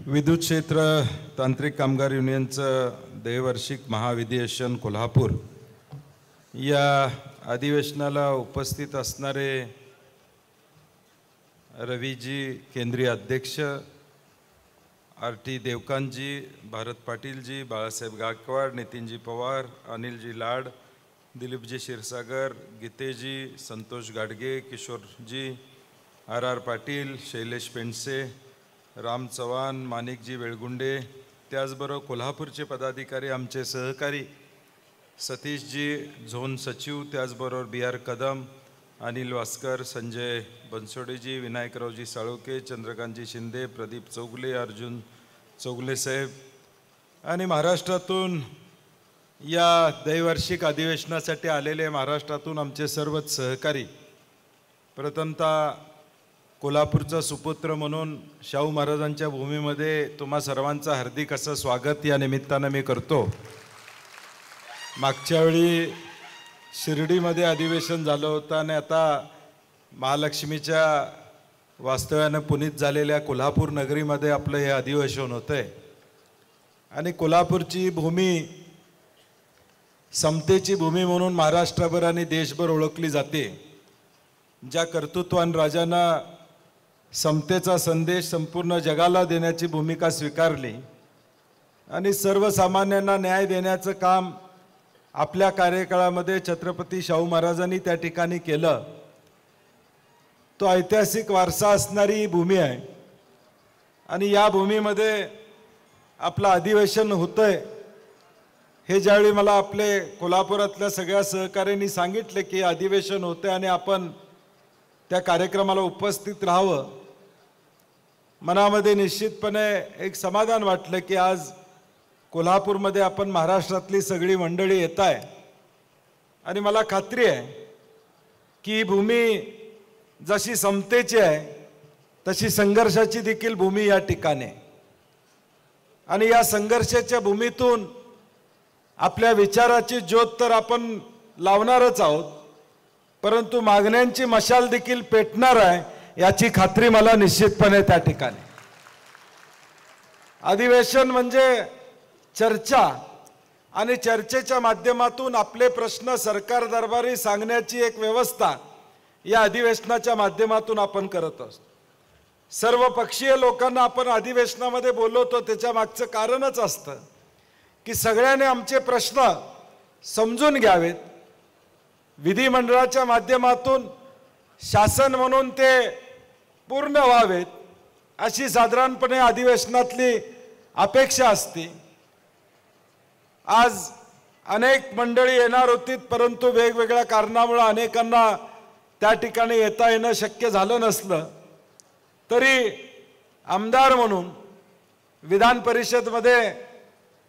विद्युत क्षेत्र तांत्रिक कामगार युनियनचं द्वैवार्षिक महाअधिवेशन कोल्हापूर या अधिवेशनाला उपस्थित असणारे रवीजी केंद्रीय अध्यक्ष, आर.टी. देवकांतजी, भारत पाटीलजी, बाळासाहेब गायकवाड, नितीनजी पवार, अनिलजी लाड, दिलीपजी क्षीरसागर, गीतेजी, संतोष गाडगे, किशोरजी, आर.आर. पाटील, शैलेश पेंडसे, राम चव्हाण, माणिकजी वेळगुंडे, त्याचबरोबर कोल्हापूरचे पदाधिकारी, आमचे सहकारी सतीशजी झोन सचिव, त्याचबरोबर बी.आर. कदम, अनिल वास्कर, संजय बनसोडेजी, विनायकरावजी साळुके, चंद्रकांतजी शिंदे, प्रदीप चौगले, अर्जुन चौगले साहेब आणि महाराष्ट्रातून या द्वैवार्षिक अधिवेशनासाठी आलेले महाराष्ट्रातून आमचे सर्वच सहकारी, प्रथमतः कोल्हापूरचा सुपुत्र म्हणून शाहू महाराजांच्या भूमीमध्ये तुम्हा सर्वांचं हार्दिक असं स्वागत या निमित्तानं मी करतो। मागच्या वेळी शिर्डीमध्ये अधिवेशन झालं होतं आणि आता महालक्ष्मीच्या वास्तव्यानं पुनीत झालेल्या कोल्हापूर नगरीमध्ये आपलं हे अधिवेशन होतं आहे आणि कोल्हापूरची भूमी समतेची भूमी म्हणून महाराष्ट्रभर आणि देशभर ओळखली जाते। ज्या कर्तृत्वान राजांना समतेचा संदेश संपूर्ण जगाला देण्याची भूमिका स्वीकारली आणि सर्वसामान्यांना न्याय देण्याचं काम आपल्या कार्यकाळामध्ये छत्रपती शाहू महाराजांनी त्या ठिकाणी केलं। तो ऐतिहासिक वारसा असणारी ही भूमी आहे आणि या भूमीमध्ये आपलं अधिवेशन होतंय हे ज्यावेळी मला आपले कोल्हापुरातल्या सगळ्या सहकाऱ्यांनी सांगितले की अधिवेशन होते आणि आपण त्या कार्यक्रमाला उपस्थित राहावं, मनामध्ये निश्चितपणे एक समाधान वाटलं की आज कोल्हापूरमध्ये आपण महाराष्ट्रातली सगळी मंडळी येत आहे आणि मला खात्री आहे की ही भूमी जशी समतेची आहे तशी संघर्षाची देखील भूमी या ठिकाणी आणि या संघर्षाच्या भूमीतून आपल्या विचाराची ज्योत तर आपण लावणारच आहोत, परंतु मागण्यांची मशाल देखील पेटणार आहे याची खात्री मला निश्चितपणे त्या ठिकाणी। अधिवेशन म्हणजे चर्चा आणि चर्चेच्या माध्यमातून आपले प्रश्न सरकार दरबारी सांगण्याची एक व्यवस्था या अधिवेशनाच्या माध्यमातून आपण करत असतो। सर्व पक्षीय लोकांना आपण अधिवेशनामध्ये बोलवतो त्याच्या मागचं कारणच असतं की सगळ्यांनी आमचे प्रश्न समजून घ्यावेत, विधिमंडळाच्या माध्यमातून शासन म्हणून ते पूर्ण व्हावेत अशी साधारणपणे अधिवेशनातली अपेक्षा असते। आज अनेक मंडळी येणार होती, परंतु वेगवेगळ्या कारणामुळे अनेकांना त्या ठिकाणी येता येणं शक्य झालं नसलं तरी आमदार म्हणून विधान परिषदमध्ये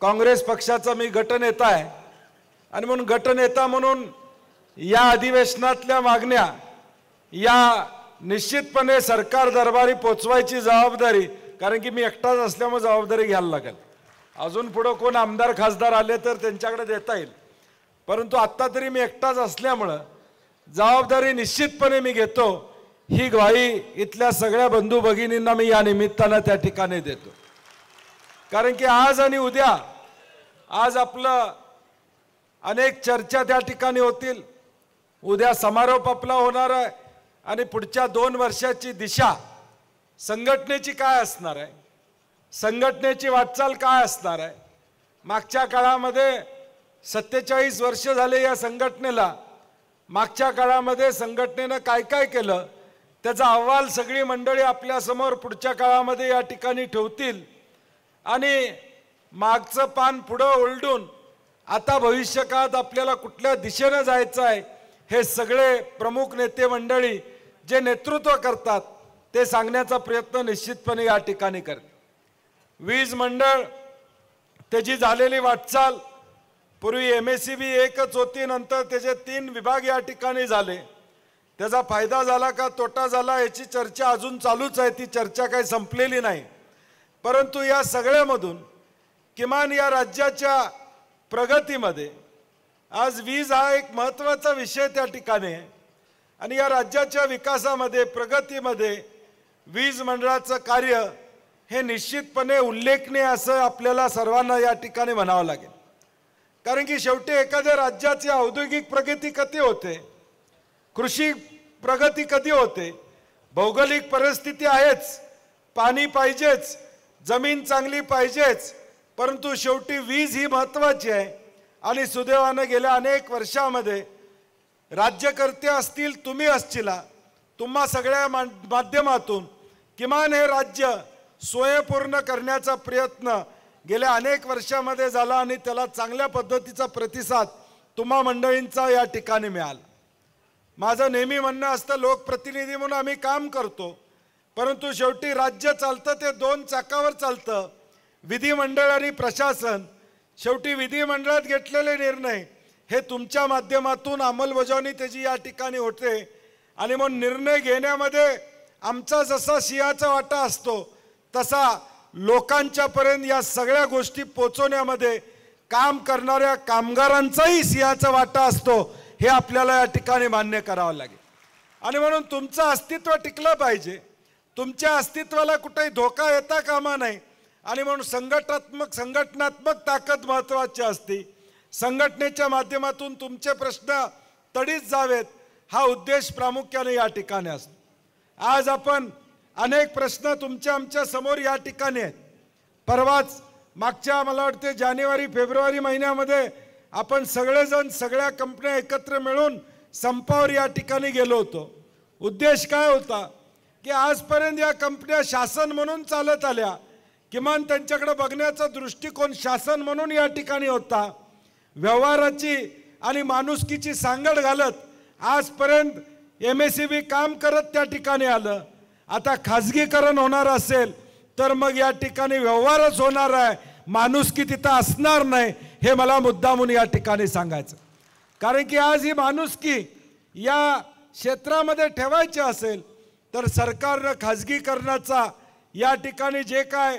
काँग्रेस पक्षाचा मी गटनेता आहे आणि म्हणून गटनेता म्हणून या अधिवेशनातल्या मागण्या या निश्चितपणे सरकार दरबारी पोचवायची जबाबदारी, कारण की मी एकटाच असल्यामुळे जबाबदारी घ्यायला लागेल। अजून पुढे कोण आमदार खासदार आले तर त्यांच्याकडे देता येईल, परंतु आत्ता तरी मी एकटाच असल्यामुळे जबाबदारी निश्चितपणे मी घेतो ही ग्वाही इथल्या सगळ्या बंधू भगिनींना मी या निमित्तानं त्या ठिकाणी देतो। कारण की आज आणि उद्या आज आपलं अनेक चर्चा त्या ठिकाणी होतील, उद्या समारोप आपला होणार आहे आणि पुढच्या 2 वर्षाची दिशा संघटनेची काय असणार आहे, संघटनेची वाटचाल काय असणार आहे। मागच्या काळामध्ये 47 वर्ष झाले या संघटनेला, मागच्या काळामध्ये संघटनेनं काय काय केलं त्याचा अहवाल सगळी मंडळी आपल्यासमोर पुढच्या काळामध्ये या ठिकाणी ठेवतील आणि मागचं पान पुढं ओलडून आता भविष्यकाळात आपल्याला कुठल्या दिशेने जायचं आहे हे सगळे प्रमुख नेते मंडळी जे नेतृत्व करतात ते सांगण्याचा प्रयत्न निश्चितपणे या ठिकाणी करतात। वीज मंडळ त्याची झालेली वाटचाल, पूर्वी MSEB एकच होती, नंतर त्याचे 3 विभाग या ठिकाणी झाले, त्याचा फायदा झाला का तोटा झाला याची चर्चा अजून चालूच आहे, ती चर्चा काही संपलेली नाही। परंतु या सगळ्यामधून किमान या राज्याच्या प्रगतीमध्ये आज वीज हा एक महत्त्वाचा विषय त्या ठिकाणी आहे आणि या राज्याच्या विकासामध्ये प्रगतीमध्ये वीज मंडळाचं कार्य हे निश्चितपणे उल्लेखनीय असं आपल्याला सर्वांना या ठिकाणी म्हणावं लागेल। कारण की शेवटी एखाद्या राज्याची औद्योगिक प्रगती कधी होते, कृषी प्रगती कधी होते, भौगोलिक परिस्थिती आहेच, पाणी पाहिजेच, जमीन चांगली पाहिजेच, परंतु शेवटी वीज ही महत्त्वाची आहे। आणि सुदैवाने गेल्या अनेक वर्षांमध्ये राज्यकर्ते असतील, तुम्ही असचिला, तुम्हा सगळ्या माध्यमातून किमान हे राज्य स्वयंपूर्ण करण्याचा प्रयत्न गेल्या अनेक वर्षांमध्ये झाला आणि त्याला चांगल्या पद्धतीचा प्रतिसाद तुम्हा मंडळींचा या ठिकाणी मिळाला। माझं नेहमी म्हणणं असतं, लोकप्रतिनिधी म्हणून आम्ही काम करतो, परंतु शेवटी राज्य चालतं ते दोन चाकावर चालतं, विधिमंडळ आणि प्रशासन। शेवटी विधिमंडळात घेतलेले निर्णय हे तुमच्या माध्यमातून अंमलबजावणी त्याची या ठिकाणी होते आणि मग निर्णय घेण्यामध्ये आमचा जसा सिंहाचा वाटा असतो तसा लोकांच्यापर्यंत या सगळ्या गोष्टी पोहोचवण्यामध्ये काम करणाऱ्या कामगारांचाही सिंहाचा वाटा असतो, हे आपल्याला या ठिकाणी मान्य करावं लागेल। आणि म्हणून तुमचं अस्तित्व टिकलं पाहिजे, तुमच्या अस्तित्वाला कुठेही धोका येता कामा नये आणि म्हणून संघटनात्मक ताकद महत्त्वाची असते। संघटनेच्या माध्यमातून तुमचे प्रश्न तडीत जावेत हा उद्देश प्रामुख्याने या ठिकाणी असतो। आज आपण अनेक प्रश्न तुमच्या आमच्या समोर या ठिकाणी आहेत। परवाच मागच्या मला वाटते जानेवारी फेब्रुवारी महिन्यामध्ये आपण सगळेजण सगळ्या कंपन्या एकत्र मिळून संपावर या ठिकाणी गेलो होतो। उद्देश काय होता की आजपर्यंत या कंपन्या शासन म्हणून चालत आल्या, किमान त्यांच्याकडे बघण्याचा दृष्टिकोन शासन म्हणून या ठिकाणी होता, व्यवहाराची आणि माणुसकीची सांगड घालत आजपर्यंत MSEB काम करत त्या ठिकाणी आलं। आता खाजगीकरण होणार असेल तर मग या ठिकाणी व्यवहारच होणार आहे, माणुसकी तिथं असणार नाही, हे मला मुद्दामून या ठिकाणी सांगायचं। कारण की आज ही माणुसकी या क्षेत्रामध्ये ठेवायची असेल तर सरकारनं खाजगीकरणाचा या ठिकाणी जे काय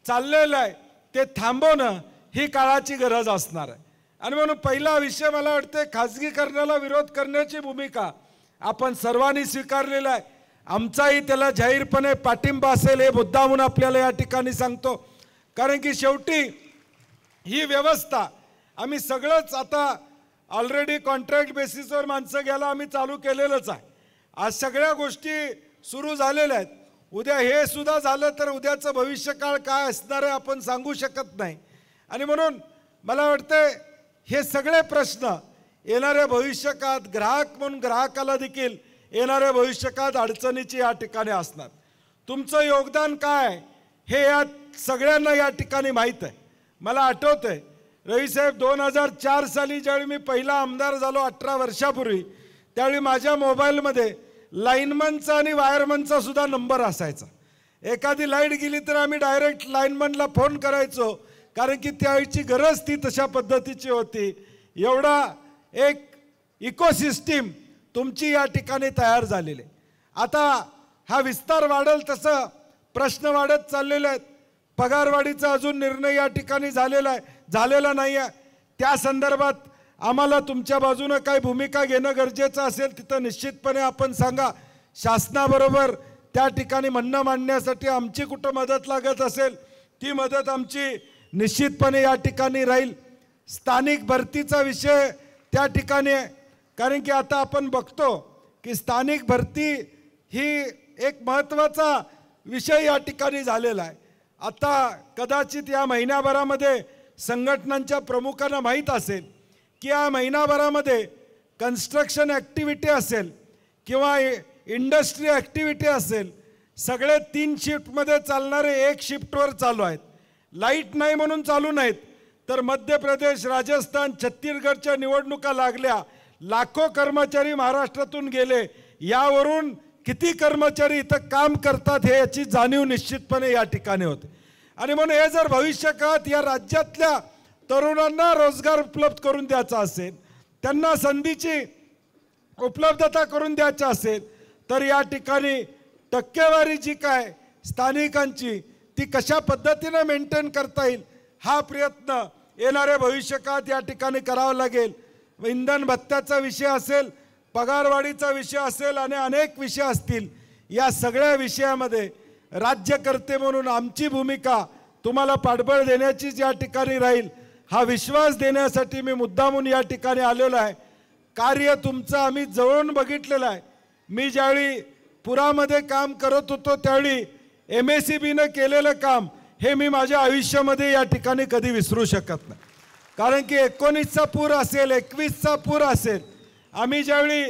चाललेलं आहे ते थांबवणं ही काळाची गरज असणार आहे। आणि म्हणून पहिला विषय मला वाटते, खाजगीकरणाला विरोध करण्याची भूमिका आपण सर्वांनी स्वीकारलेला आहे, आमचाही त्याला जाहीरपणे पाठिंबा असेल हे मुद्दामून आपल्याला या ठिकाणी सांगतो। कारण की शेवटी ही व्यवस्था आम्ही सगळंच आता ऑलरेडी कॉन्ट्रॅक्ट बेसिसवर माणसं घ्यायला आम्ही चालू केलेलंच आहे। आज सगळ्या गोष्टी सुरू झालेल्या आहेत, उद्या हे सुद्धा झालं तर उद्याचं भविष्यकाळ काय असणार आहे आपण सांगू शकत नाही। आणि म्हणून मला वाटतं हे सगळे प्रश्न येणाऱ्या भविष्यकाळात ग्राहक म्हणून ग्राहकाला देखील येणाऱ्या भविष्यकाळात अडचणीची या ठिकाणी असणार। तुमचं योगदान काय हे या सगळ्यांना या ठिकाणी माहीत आहे। मला आठवतंय रवीसाहेब 2004 साली ज्यावेळी मी पहिला आमदार झालो 18 वर्षापूर्वी, त्यावेळी माझ्या मोबाईलमध्ये लाईनमनचा आणि वायरमनचा सुद्धा नंबर असायचा। एखादी लाईट गेली तर आम्ही डायरेक्ट लाईनमनला फोन करायचो, कारण की त्यावेळीची गरज ती तशा पद्धतीची होती। एवढा एक इकोसिस्टीम तुमची या ठिकाणी तयार झालेली आहे। आता हा विस्तार वाढेल तसं प्रश्न वाढत चाललेले आहेत। पगारवाढीचा अजून निर्णय या ठिकाणी झालेला नाही आहे, त्या संदर्भात आम्हाला तुमच्या बाजूने काय भूमिका घेणं गरजेचं असेल तिथं निश्चितपणे आपण सांगा। शासनाबरोबर त्या ठिकाणी म्हणणं मांडण्यासाठी आमची कुठं मदत लागत असेल ती मदत आमची निश्चितपणे या ठिकाणी राहील। स्थानिक भरतीचा विषय त्या ठिकाणी आहे, कारण की आता आपण बघतो की स्थानिक भरती ही एक महत्त्वाचा विषय या ठिकाणी झालेला आहे। आता कदाचित या महिन्याभरामध्ये संघटनांच्या प्रमुखांना माहीत असेल की या महिनाभरामध्ये कन्स्ट्रक्शन ॲक्टिव्हिटी असेल किंवा इंडस्ट्री ॲक्टिव्हिटी असेल, सगळे 3 शिफ्टमध्ये चालणारे 1 शिफ्टवर चालू आहेत। लाईट नाही म्हणून चालू नाहीत, तर मध्य प्रदेश, राजस्थान, छत्तीसगडच्या निवडणुका लागल्या, लाखो कर्मचारी महाराष्ट्रातून गेले, यावरून किती कर्मचारी इथं काम करतात हे याची जाणीव निश्चितपणे या ठिकाणी होते। आणि म्हणून हे जर भविष्यकाळात या राज्यातल्या तरुणांना रोजगार उपलब्ध करून द्यायचा असेल, त्यांना संधीची उपलब्धता करून द्यायची असेल, तर या ठिकाणी टक्केवारी जी काय स्थानिकांची ती कशा पद्धतीने मेंटेन करता येईल हा प्रयत्न येणाऱ्या भविष्यकाळात या ठिकाणी करावा लागेल। इंधन भत्त्याचा विषय असेल, पगारवाढीचा विषय असेल आणि अनेक विषय असतील, या सगळ्या विषयामध्ये राज्यकर्ते म्हणून आमची भूमिका तुम्हाला पाठबळ देण्याचीच या ठिकाणी राहील, हा विश्वास देण्यासाठी मी मुद्दामून या ठिकाणी आलेलो आहे। कार्य तुमचं आम्ही जवळून बघितलेलं आहे। मी ज्यावेळी पुरामध्ये काम करत होतो त्यावेळी MACBनं केलेलं काम हे मी माझ्या आयुष्यामध्ये या ठिकाणी कधी विसरू शकत नाही। कारण की 19चा पूर असेल, 21चा पूर असेल, आम्ही ज्यावेळी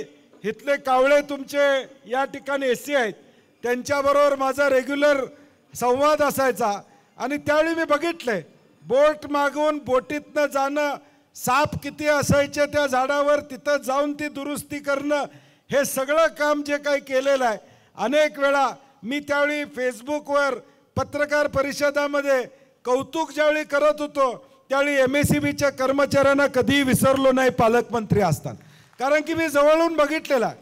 इथले कावळे तुमचे या ठिकाणी SC आहेत त्यांच्याबरोबर माझा रेग्युलर संवाद असायचा आणि त्यावेळी मी बघितले बोट मागून बोटीतनं जाणं, साप किती असायचे त्या झाडावर तिथं जाऊन ती दुरुस्ती करणं, हे सगळं काम जे काही केलेलं आहे। अनेक वेळा मी त्यावेळी फेसबुकवर पत्रकार परिषदामध्ये कौतुक ज्यावेळी करत होतो त्यावेळी MACBच्या कर्मचाऱ्यांना कधीही विसरलो नाही पालकमंत्री असताना, कारण की मी जवळून बघितलेला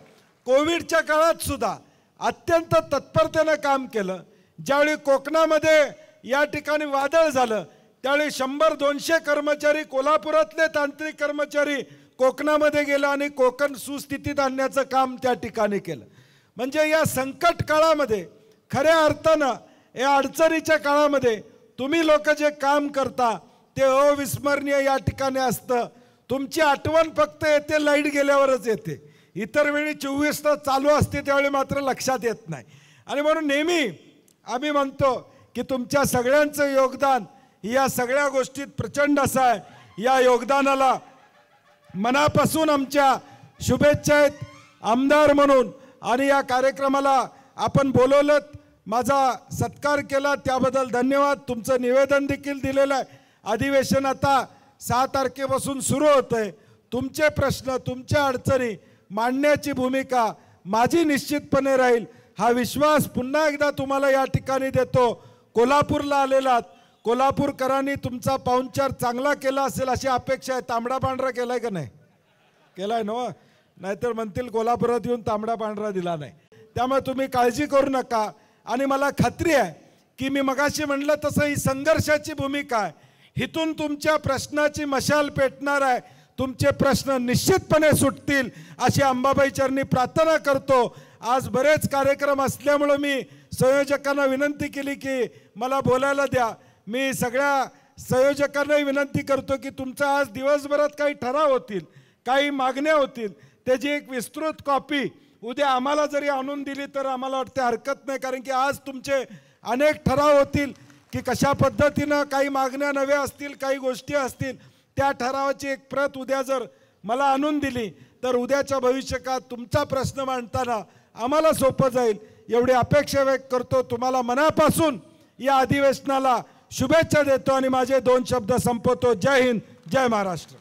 कोविडच्या काळात सुद्धा अत्यंत तत्परतेनं काम केलं। ज्यावेळी कोकणामध्ये या ठिकाणी वादळ झालं त्यावेळी 100-200 कर्मचारी, कोल्हापुरातले तांत्रिक कर्मचारी कोकणामध्ये गेले आणि कोकण सुस्थितीत आणण्याचं काम त्या ठिकाणी केलं। म्हणजे या संकट काळामध्ये खऱ्या अर्थानं या अडचणीच्या काळामध्ये तुम्ही लोक जे काम करता ते अविस्मरणीय या ठिकाणी असतं। तुमची आठवण फक्त येते लाईट गेल्यावरच येते, इतर वेळी 24 तास चालू असते त्यावेळी मात्र लक्षात येत नाही। आणि म्हणून नेहमी आम्ही म्हणतो की तुमच्या सगळ्यांचं योगदान या सगळ्या गोष्टीत प्रचंड असं आहे। या योगदानाला मनापासून आमच्या शुभेच्छा आहेत आमदार म्हणून। आणि या कार्यक्रमाला आपण बोलवलं, माझा सत्कार केला त्याबद्दल धन्यवाद। तुमचं निवेदन देखील दिलेलं आहे। अधिवेशन आता 6 तारखेपासून सुरू होतंय। तुमचे प्रश्न, तुमच्या अडचणी मांडण्याची भूमिका माझी निश्चितपणे राहील, हा विश्वास पुन्हा एकदा तुम्हाला या ठिकाणी देतो। कोल्हापूरला आलेलात, कोल्हापूरकरांनी तुमचा पाहुणचार चांगला केला असेल अशी अपेक्षा आहे। तांबडा पांढरा केलाय का नाही? केलाय ना? नाहीतर म्हणतील कोल्हापुरात येऊन तांबडा पांढरा दिला नाही। त्यामुळे तुम्ही काळजी करू नका। आणि मला खात्री आहे की मी मगाशी म्हणलं तसं ही संघर्षाची भूमिका आहे। इथून तुमच्या प्रश्नाची मशाल पेटणार आहे, तुमचे प्रश्न निश्चितपणे सुटतील अशी अंबाबाई चरणी प्रार्थना करतो। आज बरेच कार्यक्रम असल्यामुळे मी संयोजकांना विनंती केली की मला बोलायला द्या। मी सगळ्या संयोजकांनाही विनंती करतो की तुमचा आज दिवसभरात काही ठराव होतील, काही मागण्या होतील, त्याची एक विस्तृत कॉपी उद्या आम्हाला जरी आणून दिली तर आम्हाला वाटते हरकत नाही। कारण की आज तुमचे अनेक ठराव होतील की कशा पद्धतीनं काही मागण्या नव्या असतील, काही गोष्टी असतील, त्या ठरावाची एक प्रत उद्या जर मला आणून दिली तर उद्याच्या भविष्यकाळात तुमचा प्रश्न मांडताना आम्हाला सोपं जाईल एवढी अपेक्षा व्यक्त करतो। तुम्हाला मनापासून या अधिवेशनाला शुभेच्छा देतो आणि माझे 2 शब्द संपवतो। जय हिंद, जय महाराष्ट्र।